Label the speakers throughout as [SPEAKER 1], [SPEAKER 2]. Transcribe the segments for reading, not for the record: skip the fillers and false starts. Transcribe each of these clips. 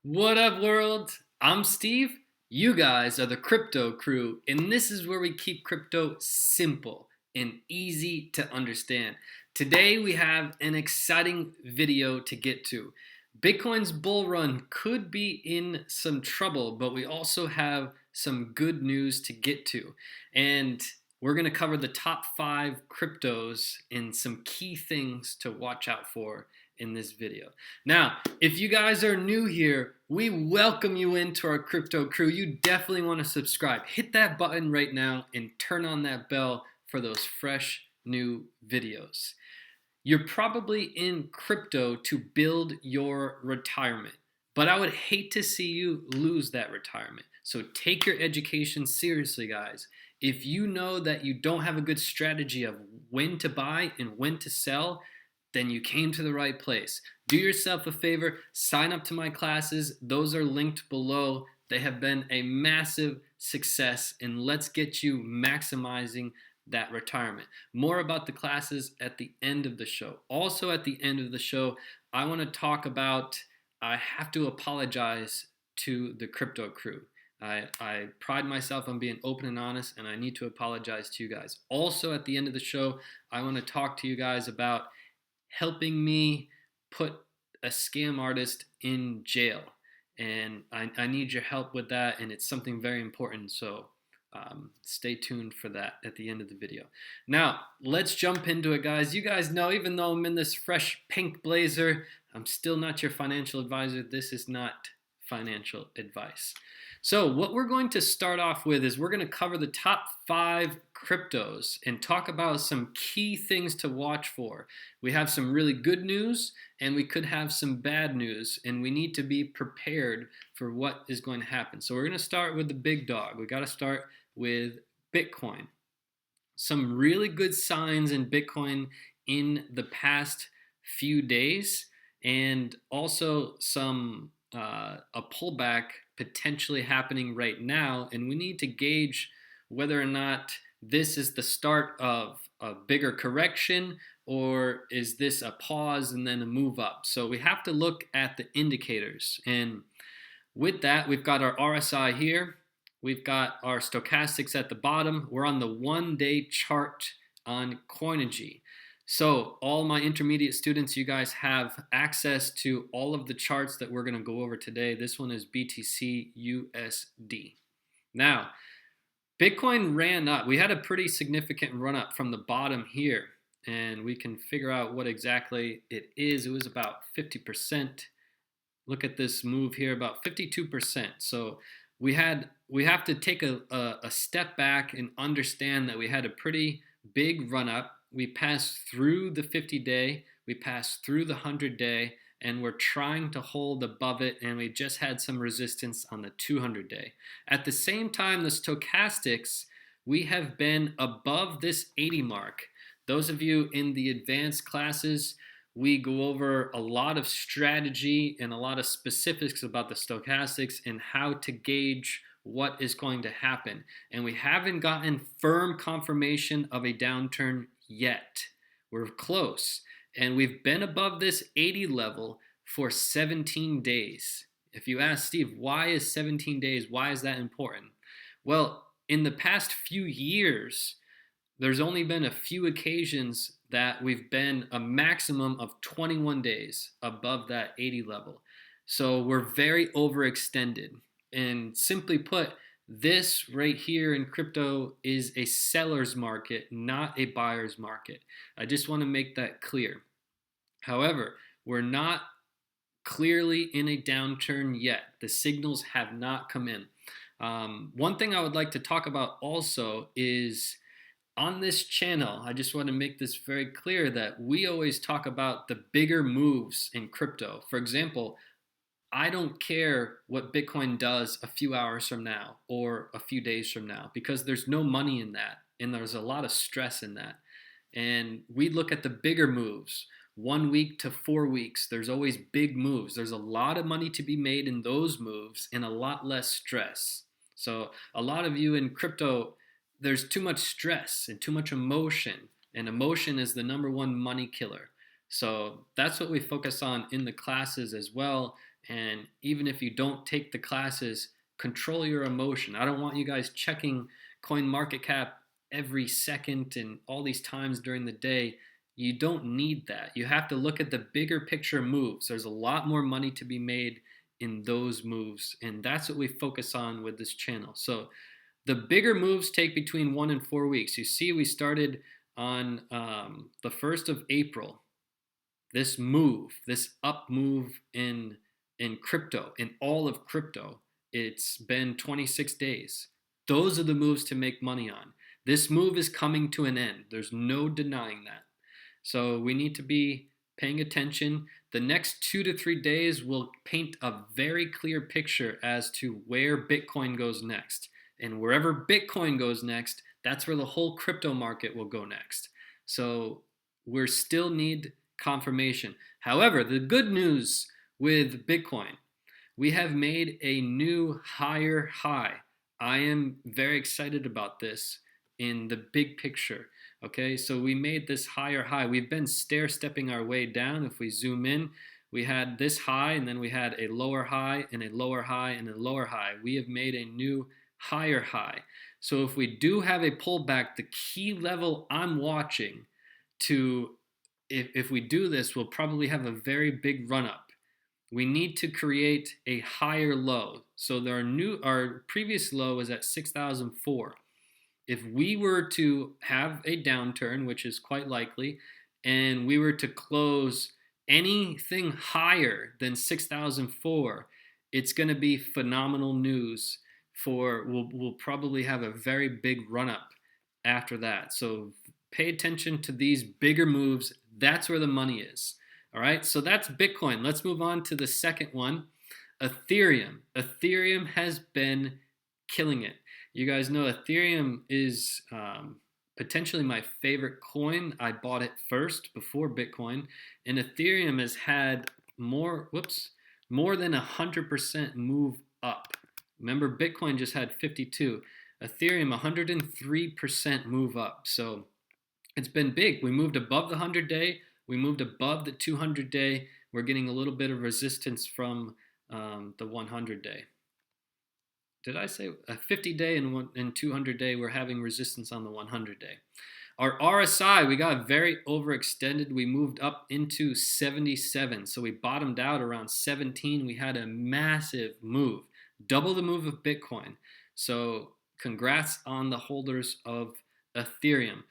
[SPEAKER 1] What up, world? I'm Steve. You guys are the crypto crew, and this is where we keep crypto simple and easy to understand. Today, we have an exciting video to get to. Bitcoin's bull run could be in some trouble, but we also have some good news to get to. And we're going to cover the top 5 cryptos and some key things to watch out for in this video. Now, if you guys are new here, we welcome you into our crypto crew. You definitely want to subscribe. Hit that button right now and turn on that bell for those fresh new videos. You're probably in crypto to build your retirement, but I would hate to see you lose that retirement. So take your education seriously, guys. If you know that you don't have a good strategy of when to buy and when to sell, then you came to the right place. Do yourself a favor, sign up to my classes. Those are linked below. They have been a massive success, and let's get you maximizing that retirement. More about the classes at the end of the show. Also, at the end of the show, I want to talk about, I have to apologize to the crypto crew. I pride myself on being open and honest, and I need to apologize to you guys. Also, at the end of the show, I want to talk to you guys about helping me put a scam artist in jail. And I need your help with that, and it's something very important. So stay tuned for that at the end of the video. Now, let's jump into it, guys. You guys know, even though I'm in this fresh pink blazer, I'm still not your financial advisor. This is not financial advice. So what we're going to start off with is we're going to cover the top 5 cryptos and talk about some key things to watch for. We have some really good news and we could have some bad news, and we need to be prepared for what is going to happen. So we're going to start with the big dog. We got to start with Bitcoin. Some really good signs in Bitcoin in the past few days, and also some a pullback potentially happening right now, and we need to gauge whether or not this is the start of a bigger correction, or is this a pause and then a move up. So we have to look at the indicators, and with that, we've got our RSI here, we've got our stochastics at the bottom. We're on the 1-day chart on Coinigy. So all my intermediate students, you guys have access to all of the charts that we're going to go over today. This one is BTC USD. Now, Bitcoin ran up. We had a pretty significant run up from the bottom here, and we can figure out what exactly it is. It was about 50%. Look at this move here, about 52%. So we have to take a step back and understand that we had a pretty big run up. We passed through the 50-day, we passed through the 100-day, and we're trying to hold above it, and we just had some resistance on the 200-day. At the same time, the stochastics, we have been above this 80 mark. Those of you in the advanced classes, we go over a lot of strategy and a lot of specifics about the stochastics and how to gauge what is going to happen. And we haven't gotten firm confirmation of a downturn yet. We're close. And we've been above this 80 level for 17 days. If you ask Steve, why is 17 days? Why is that important? Well, in the past few years, there's only been a few occasions that we've been a maximum of 21 days above that 80 level. So we're very overextended. And simply put, this right here in crypto is a seller's market, not a buyer's market. I just want to make that clear. However, we're not clearly in a downturn yet. The signals have not come in. One thing I would like to talk about also is on this channel, I just want to make this very clear that we always talk about the bigger moves in crypto. For example, I don't care what Bitcoin does a few hours from now or a few days from now, because there's no money in that, and there's a lot of stress in that. And we look at the bigger moves, 1 week to 4 weeks. There's always big moves. There's a lot of money to be made in those moves and a lot less stress. So a lot of you in crypto, there's too much stress and too much emotion, and emotion is the #1 money killer. So that's what we focus on in the classes as well. And even if you don't take the classes, control your emotion. I don't want you guys checking coin market cap every second and all these times during the day. You don't need that. You have to look at the bigger picture moves. There's a lot more money to be made in those moves, and that's what we focus on with this channel. So the bigger moves take between 1 and 4 weeks. You see, we started on the 1st of April. This move, this up move in crypto, in all of crypto, it's been 26 days. Those are the moves to make money on. This move is coming to an end. There's no denying that. So we need to be paying attention. The next 2 to 3 days will paint a very clear picture as to where Bitcoin goes next. And wherever Bitcoin goes next, that's where the whole crypto market will go next. So we still need confirmation. However, the good news with Bitcoin, we have made a new higher high. I am very excited about this in the big picture. Okay, so we made this higher high. We've been stair-stepping our way down. If we zoom in, we had this high, and then we had a lower high, and a lower high, and a lower high. We have made a new higher high. So if we do have a pullback, the key level I'm watching to, if we do this, we'll probably have a very big run-up. We need to create a higher low. So our previous low is at 6,004. If we were to have a downturn, which is quite likely, and we were to close anything higher than 6,004, it's going to be phenomenal news. We'll probably have a very big run up after that. So pay attention to these bigger moves. That's where the money is. All right, so that's Bitcoin. Let's move on to the second one, Ethereum. Ethereum has been killing it. You guys know Ethereum is potentially my favorite coin. I bought it first before Bitcoin, and Ethereum has had more than 100% move up. Remember, Bitcoin just had 52. Ethereum 103% move up. So it's been big. We moved above the 100-day. We moved above the 200-day. We're getting a little bit of resistance from the 100-day. Did I say a 50-day and 200-day? We're having resistance on the 100-day. Our RSI, we got very overextended. We moved up into 77. So we bottomed out around 17. We had a massive move, double the move of Bitcoin. So congrats on the holders of Ethereum.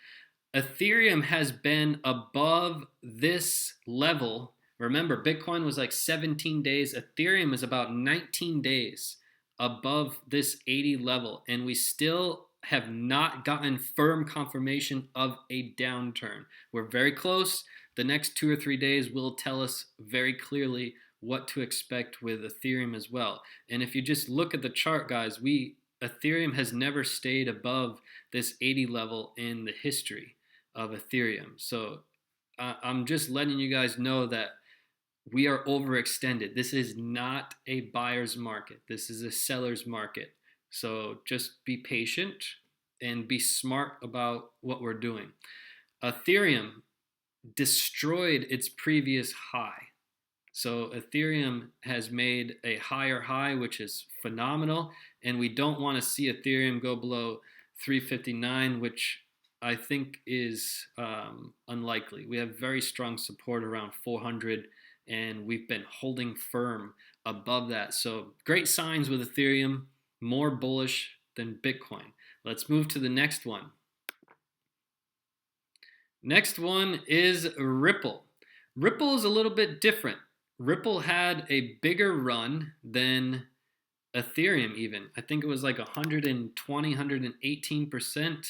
[SPEAKER 1] Ethereum has been above this level. Remember, Bitcoin was like 17 days. Ethereum is about 19 days above this 80 level, and we still have not gotten firm confirmation of a downturn. We're very close. The next 2 or 3 days will tell us very clearly what to expect with Ethereum as well. And if you just look at the chart, guys, Ethereum has never stayed above this 80 level in the history of Ethereum. So I'm just letting you guys know that we are overextended. This is not a buyer's market. This is a seller's market. So just be patient and be smart about what we're doing. Ethereum destroyed its previous high. So Ethereum has made a higher high, which is phenomenal. And we don't want to see Ethereum go below 359, which I think is unlikely. We have very strong support around 400, and we've been holding firm above that. So great signs with Ethereum, more bullish than Bitcoin. Let's move to the next one. Next one is Ripple. Ripple is a little bit different. Ripple had a bigger run than Ethereum even. I think it was like 120, 118%,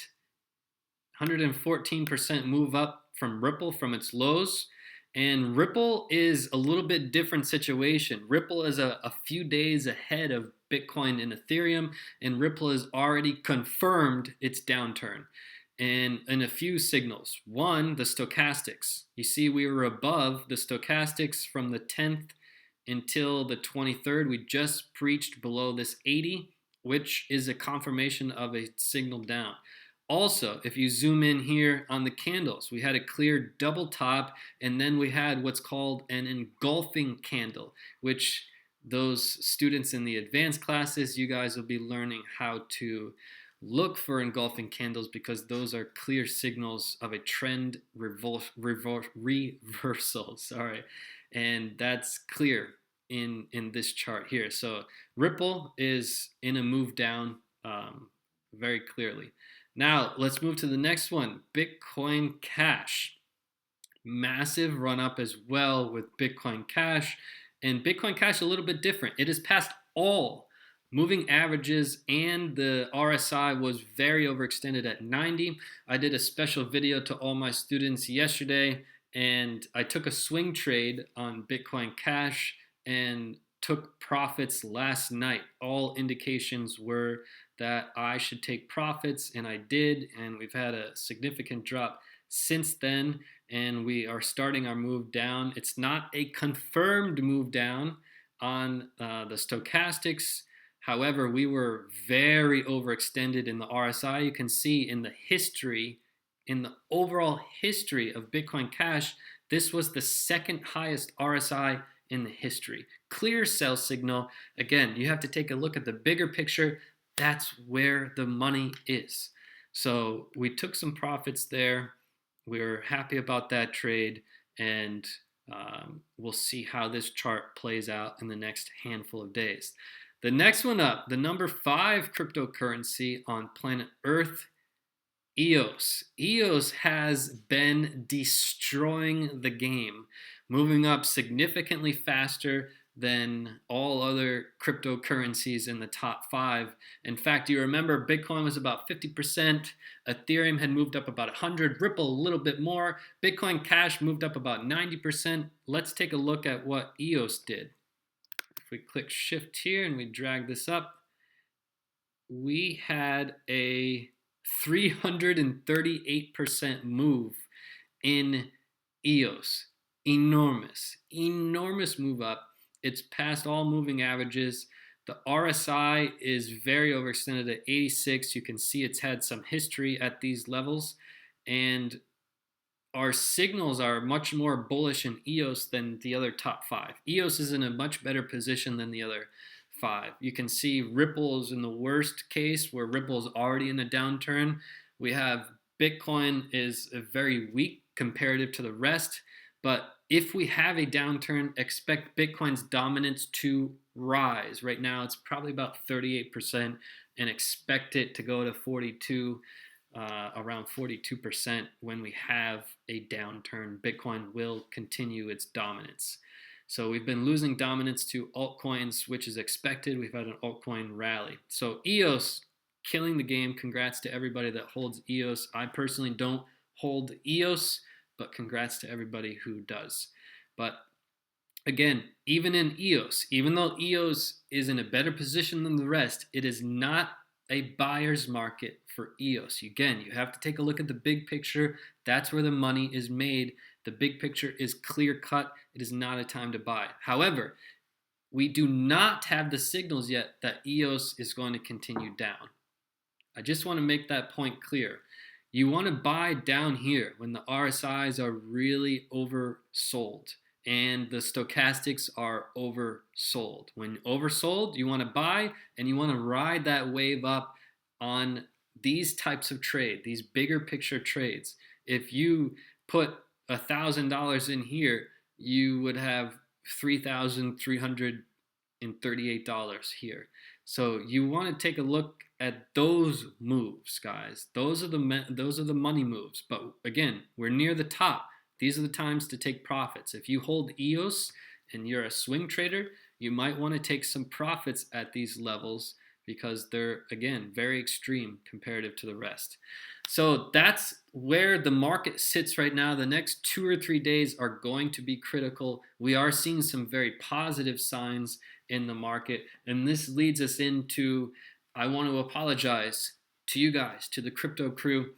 [SPEAKER 1] 114% move up from Ripple from its lows. And Ripple is a little bit different situation. Ripple is a few days ahead of Bitcoin and Ethereum, and Ripple has already confirmed its downturn. And in a few signals. One, the stochastics. You see, we were above the stochastics from the 10th until the 23rd. We just breached below this 80, which is a confirmation of a signal down. Also, if you zoom in here on the candles, we had a clear double top, and then we had what's called an engulfing candle, which those students in the advanced classes, you guys will be learning how to look for engulfing candles because those are clear signals of a trend reversal. Sorry, and that's clear in this chart here. So Ripple is in a move down very clearly. Now let's move to the next one, Bitcoin Cash. Massive run up as well with Bitcoin Cash, and Bitcoin Cash a little bit different. It has passed all moving averages, and the RSI was very overextended at 90. I did a special video to all my students yesterday, and I took a swing trade on Bitcoin Cash and took profits last night. All indications were that I should take profits, and I did, and we've had a significant drop since then, and we are starting our move down. It's not a confirmed move down on the stochastics. However, we were very overextended in the RSI. You can see in the history, in the overall history of Bitcoin Cash, this was the second highest RSI in the history. Clear sell signal. Again, you have to take a look at the bigger picture. That's where the money is. So we took some profits there. We're happy about that trade, and we'll see how this chart plays out in the next handful of days. The next one up, the number 5 cryptocurrency on planet Earth, EOS. EOS has been destroying the game, moving up significantly faster than all other cryptocurrencies in the top 5. In fact, you remember Bitcoin was about 50%, Ethereum had moved up about 100, Ripple a little bit more, Bitcoin Cash moved up about 90%. Let's take a look at what EOS did. If we click shift here and we drag this up, we had a 338% move in EOS. Enormous move up. It's past all moving averages. The RSI is very overextended at 86. You can see it's had some history at these levels, and our signals are much more bullish in EOS than the other top 5. EOS is in a much better position than the other 5. You can see Ripple is in the worst case, where Ripple is already in a downturn. We have Bitcoin is very weak comparative to the rest, but if we have a downturn, expect Bitcoin's dominance to rise. Right now, it's probably about 38%, and expect it to go to 42, around 42% when we have a downturn. Bitcoin will continue its dominance. So we've been losing dominance to altcoins, which is expected. We've had an altcoin rally. So EOS killing the game. Congrats to everybody that holds EOS. I personally don't hold EOS, but congrats to everybody who does. But again, even in EOS, even though EOS is in a better position than the rest, it is not a buyer's market for EOS. Again, you have to take a look at the big picture. That's where the money is made. The big picture is clear cut. It is not a time to buy. However, we do not have the signals yet that EOS is going to continue down. I just want to make that point clear. You want to buy down here when the RSIs are really oversold and the stochastics are oversold. When oversold, you want to buy and you want to ride that wave up on these types of trade, these bigger picture trades. If you put $1,000 in here, you would have $3,338 here. So you want to take a look at those moves, guys. Those are the money moves. But again, we're near the top. These are the times to take profits. If you hold EOS and you're a swing trader, you might want to take some profits at these levels because they're, again, very extreme comparative to the rest. So that's where the market sits right now. The next 2 or 3 days are going to be critical. We are seeing some very positive signs in the market, and this leads us into, I want to apologize to you guys, to the crypto crew,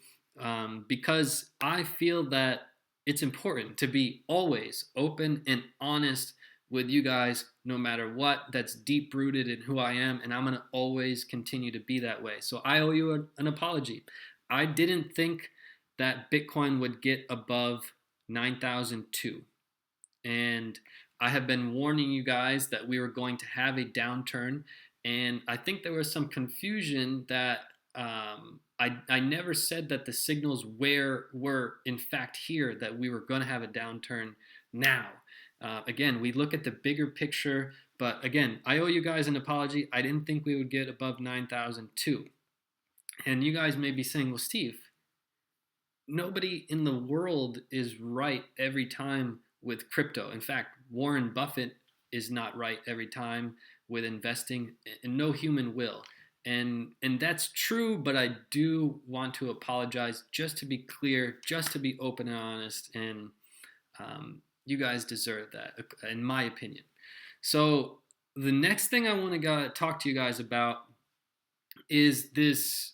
[SPEAKER 1] because I feel that it's important to be always open and honest with you guys, no matter what. That's deep rooted in who I am, and I'm going to always continue to be that way. So I owe you an apology. I didn't think that Bitcoin would get above 9,002. And I have been warning you guys that we were going to have a downturn, and I think there was some confusion that I never said that the signals were in fact here, that we were going to have a downturn now. Again, we look at the bigger picture, but again, I owe you guys an apology. I didn't think we would get above 9,002. And you guys may be saying, well, Steve, nobody in the world is right every time with crypto. In fact, Warren Buffett is not right every time with investing, and no human will. And that's true, but I do want to apologize, just to be clear, just to be open and honest, and you guys deserve that, in my opinion. So the next thing I want to talk to you guys about is this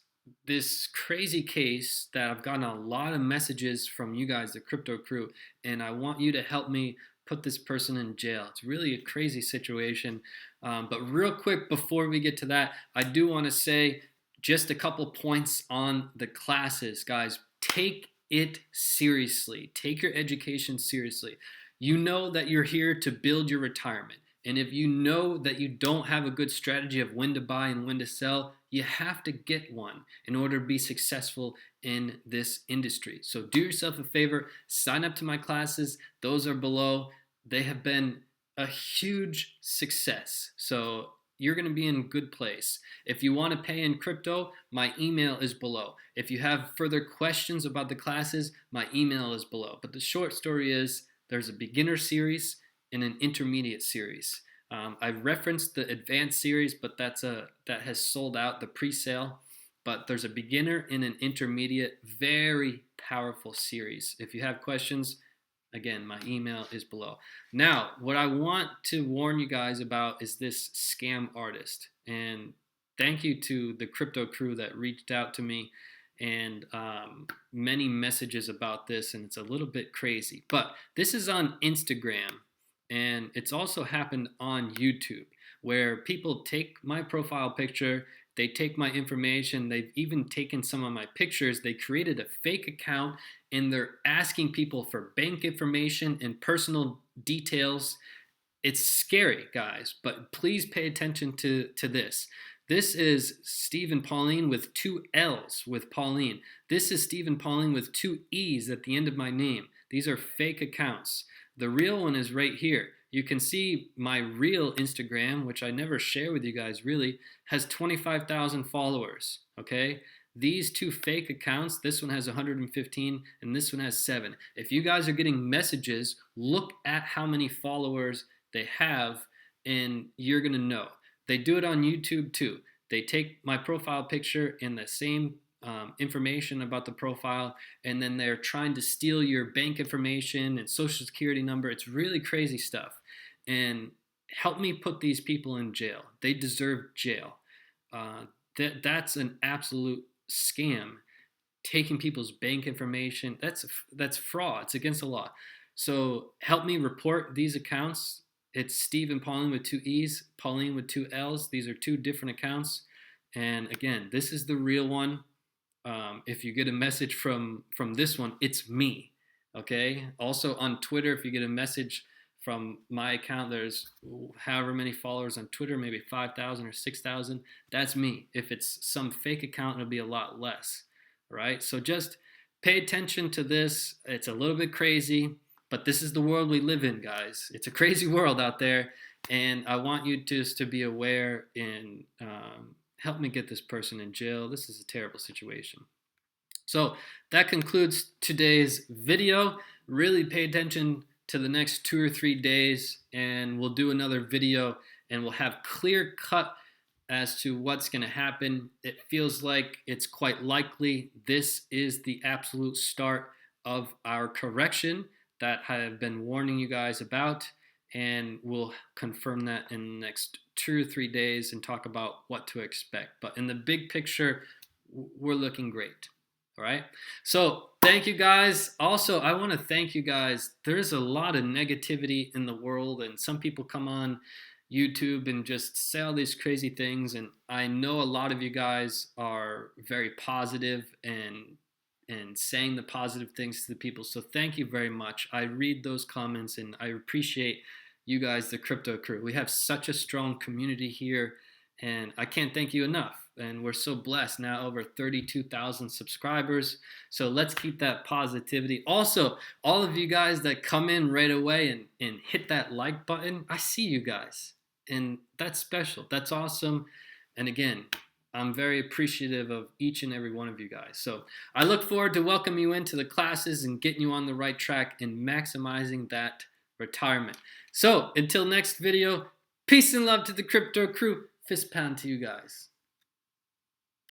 [SPEAKER 1] crazy case that I've gotten a lot of messages from you guys, the crypto crew, and I want you to help me put this person in jail. It's really a crazy situation. But real quick, before we get to that, I do want to say just a couple points on the classes. Guys, take it seriously. Take your education seriously. You know that you're here to build your retirement. And if you know that you don't have a good strategy of when to buy and when to sell, you have to get one in order to be successful in this industry. So do yourself a favor, sign up to my classes. Those are below. They have been a huge success. So you're going to be in a good place. If you want to pay in crypto, my email is below. If you have further questions about the classes, my email is below. But the short story is there's a beginner series and an intermediate series. I referenced the advanced series, but that has sold out, the pre-sale. But there's a beginner and an intermediate, very powerful series. If you have questions, again, my email is below. Now, what I want to warn you guys about is this scam artist. And thank you to the crypto crew that reached out to me, and many messages about this, and it's a little bit crazy. But this is on Instagram. And it's also happened on YouTube, where people take my profile picture, they take my information, they've even taken some of my pictures, they created a fake account, and they're asking people for bank information and personal details. It's scary, guys, but please pay attention to this. This is Stephen Pauline with 2 L's with Pauline. This is Stephen Pauline with 2 E's at the end of my name. These are fake accounts. The real one is right here. You can see my real Instagram, which I never share with you guys really, has 25,000 followers, okay? These 2 fake accounts, this one has 115 and this one has 7. If you guys are getting messages, look at how many followers they have and you're gonna know. They do it on YouTube too. They take my profile picture and the same information about the profile, and then they're trying to steal your bank information and social security number. It's really crazy stuff. And help me put these people in jail. They deserve jail. That's an absolute scam. Taking people's bank information, that's fraud. It's against the law. So help me report these accounts. It's Stephen Pauline with 2 E's, Pauline with 2 L's. These are 2 different accounts. And again, this is the real one. If you get a message from this one, it's me, okay? Also on Twitter, if you get a message from my account, there's however many followers on Twitter, maybe 5,000 or 6,000, that's me. If it's some fake account, it'll be a lot less, right? So just pay attention to this. It's a little bit crazy, but this is the world we live in, guys. It's a crazy world out there, and I want you just to be aware and help me get this person in jail. This is a terrible situation. So that concludes today's video. Really pay attention to the next 2 or 3 days, and we'll do another video and we'll have clear cut as to what's going to happen. It feels like it's quite likely this is the absolute start of our correction that I have been warning you guys about, and we'll confirm that in the next 2 or 3 days and talk about what to expect. But in the big picture, we're looking great. All right. So thank you guys. Also, I want to thank you guys. There's a lot of negativity in the world, and some people come on YouTube and just say all these crazy things. And I know a lot of you guys are very positive and saying the positive things to the people. So thank you very much. I read those comments and I appreciate you guys, the crypto crew. We have such a strong community here, and I can't thank you enough. And we're so blessed now, over 32,000 subscribers. So let's keep that positivity. Also, all of you guys that come in right away and hit that like button, I see you guys. And that's special. That's awesome. And again, I'm very appreciative of each and every one of you guys. So I look forward to welcoming you into the classes and getting you on the right track and maximizing that retirement. So until next video, peace and love to the crypto crew. Fist pound to you guys.